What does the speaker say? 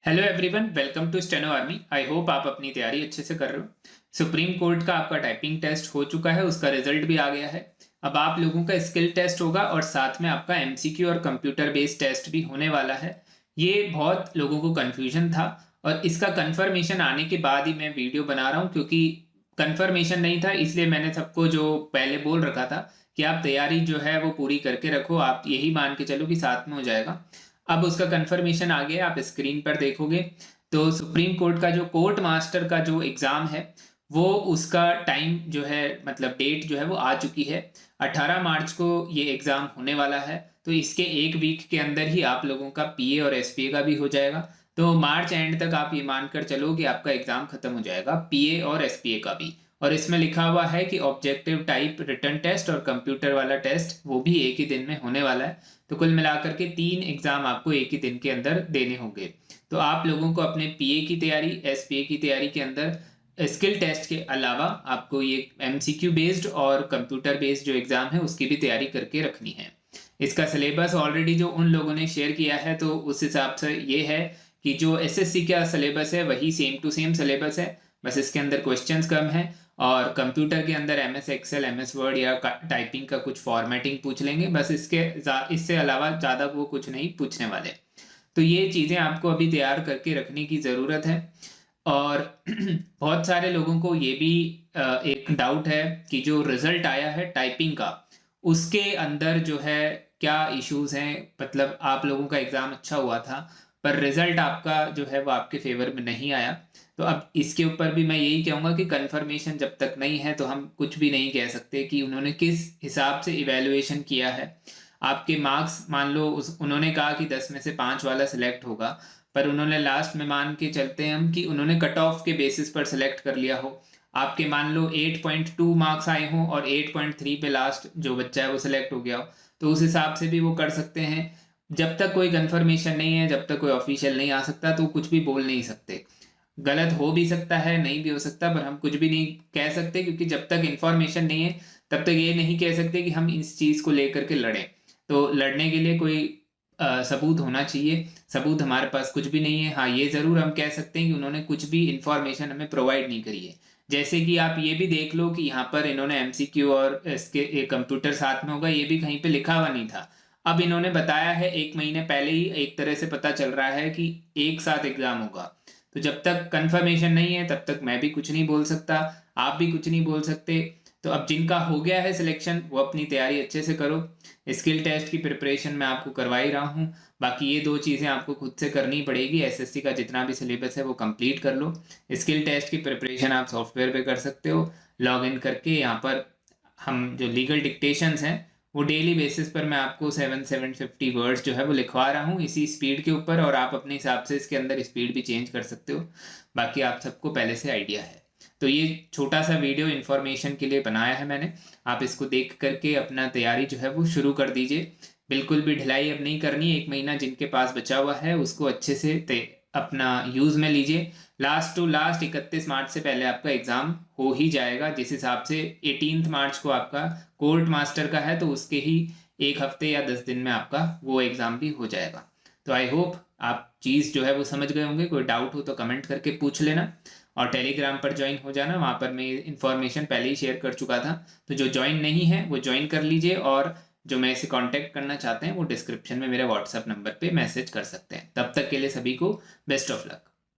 Hello everyone, welcome to Steno Army. I hope आप अपनी तैयारी अच्छे से कर रहे हो। सुप्रीम कोर्ट का आपका टाइपिंग टेस्ट हो चुका है, उसका रिजल्ट भी आ गया है। अब आप लोगों का स्किल टेस्ट होगा और साथ में आपका एमसीक्यू और कंप्यूटर बेस्ड टेस्ट भी होने वाला है। ये बहुत लोगों को कन्फ्यूजन था और इसका कंफर्मेशन आने के बाद ही मैं वीडियो बना रहा हूँ, क्योंकि कंफर्मेशन नहीं था। इसलिए मैंने सबको जो पहले बोल रखा था कि आप तैयारी जो है वो पूरी करके रखो, आप यही मान के चलो कि साथ में हो जाएगा। अब उसका कंफर्मेशन आ गया, आप स्क्रीन पर देखोगे तो सुप्रीम कोर्ट का जो कोर्ट मास्टर का जो एग्ज़ाम है वो उसका टाइम जो है, मतलब डेट जो है वो आ चुकी है। 18 मार्च को ये एग्ज़ाम होने वाला है। तो इसके एक वीक के अंदर ही आप लोगों का पीए और एसपीए का भी हो जाएगा। तो मार्च एंड तक आप ये मानकर चलो कि आपका एग्ज़ाम खत्म हो जाएगा, पीए और एसपीए का भी। और इसमें लिखा हुआ है कि ऑब्जेक्टिव टाइप रिटर्न टेस्ट और कंप्यूटर वाला टेस्ट वो भी एक ही दिन में होने वाला है। तो कुल मिलाकर के 3 एग्जाम आपको एक ही दिन के अंदर देने होंगे। तो आप लोगों को अपने पीए की तैयारी, एसपीए की तैयारी के अंदर स्किल टेस्ट के अलावा आपको ये एमसीक्यू बेस्ड और कंप्यूटर बेस्ड जो एग्जाम है उसकी भी तैयारी करके रखनी है। इसका सिलेबस ऑलरेडी जो उन लोगों ने शेयर किया है तो उस हिसाब से ये है कि जो एसएससी का सिलेबस है वही सेम टू सेम सिलेबस है, बस इसके अंदर क्वेश्चंस कम है। और कंप्यूटर के अंदर M S Excel, M S Word या टाइपिंग का कुछ फॉर्मेटिंग पूछ लेंगे, बस इससे अलावा ज़्यादा वो कुछ नहीं पूछने वाले। तो ये चीज़ें आपको अभी तैयार करके रखने की ज़रूरत है। और बहुत सारे लोगों को ये भी एक डाउट है कि जो रिजल्ट आया है टाइपिंग का उसके अंदर जो है क्या इश्यूज हैं। मतलब आप लोगों का एग्ज़ाम अच्छा हुआ था पर रिजल्ट आपका जो है वो आपके फेवर में नहीं आया। तो अब इसके ऊपर भी मैं यही कहूँगा कि कंफर्मेशन जब तक नहीं है तो हम कुछ भी नहीं कह सकते कि उन्होंने किस हिसाब से इवेलुएशन किया है। आपके मार्क्स मान लो उन्होंने कहा कि 10 में से 5 वाला सिलेक्ट होगा, पर उन्होंने लास्ट में मान के चलते हैं हम कि उन्होंने कट ऑफ के बेसिस पर सिलेक्ट कर लिया हो। आपके मान लो 8.2 मार्क्स आए हों और 8.3 पे लास्ट जो बच्चा है वो सिलेक्ट हो गया हो, तो उस हिसाब से भी वो कर सकते हैं। जब तक कोई कंफर्मेशन नहीं है, जब तक कोई ऑफिशियल नहीं आ सकता तो कुछ भी बोल नहीं सकते। गलत हो भी सकता है, नहीं भी हो सकता, पर हम कुछ भी नहीं कह सकते, क्योंकि जब तक इंफॉर्मेशन नहीं है तब तक ये नहीं कह सकते कि हम इस चीज़ को लेकर के लड़ें। तो लड़ने के लिए कोई सबूत होना चाहिए। सबूत हमारे पास कुछ भी नहीं है। हाँ, ये ज़रूर हम कह सकते हैं कि उन्होंने कुछ भी इंफॉर्मेशन हमें प्रोवाइड नहीं करी है। जैसे कि आप ये भी देख लो कि यहाँ पर इन्होंने एमसीक्यू और इसके कंप्यूटर साथ में होगा, ये भी कहीं पे लिखा हुआ नहीं था। अब इन्होंने बताया है 1 महीने पहले ही, एक तरह से पता चल रहा है कि एक साथ एग्जाम होगा। तो जब तक कंफर्मेशन नहीं है तब तक मैं भी कुछ नहीं बोल सकता, आप भी कुछ नहीं बोल सकते। तो अब जिनका हो गया है सिलेक्शन वो अपनी तैयारी अच्छे से करो। स्किल टेस्ट की प्रिपरेशन मैं आपको करवा ही रहा हूँ। बाकी ये 2 चीज़ें आपको खुद से करनी पड़ेगी। एसएससी का जितना भी सिलेबस है वो कंप्लीट कर लो। स्किल टेस्ट की प्रिपरेशन आप सॉफ्टवेयर पे कर सकते हो लॉग इन करके। यहाँ पर हम जो लीगल डिक्टेशंस हैं वो डेली बेसिस पर मैं आपको 750 वर्ड्स जो है वो लिखवा रहा हूँ इसी स्पीड के ऊपर, और आप अपने हिसाब से इसके अंदर स्पीड भी चेंज कर सकते हो। बाकी आप सबको पहले से आइडिया है। तो ये छोटा सा वीडियो इन्फॉर्मेशन के लिए बनाया है मैंने। आप इसको देख करके अपना तैयारी जो है वो शुरू कर दीजिए। बिल्कुल भी ढिलाई अब नहीं करनी। 1 महीना जिनके पास बचा हुआ है उसको अच्छे से अपना यूज़ में लीजिए। लास्ट टू लास्ट 31 मार्च से पहले आपका एग्ज़ाम हो ही जाएगा। जिस हिसाब से 18 मार्च को आपका कोर्ट मास्टर का है तो उसके ही एक हफ्ते या 10 दिन में आपका वो एग्ज़ाम भी हो जाएगा। तो आई होप आप चीज़ जो है वो समझ गए होंगे। कोई डाउट हो तो कमेंट करके पूछ लेना और टेलीग्राम पर ज्वाइन हो जाना, वहाँ पर मैं इन्फॉर्मेशन पहले ही शेयर कर चुका था। तो जो ज्वाइन नहीं है वो ज्वाइन कर लीजिए, और जो मैं इसे कांटेक्ट करना चाहते हैं वो डिस्क्रिप्शन में मेरे व्हाट्सएप नंबर पे मैसेज कर सकते हैं। तब तक के लिए सभी को बेस्ट ऑफ लक।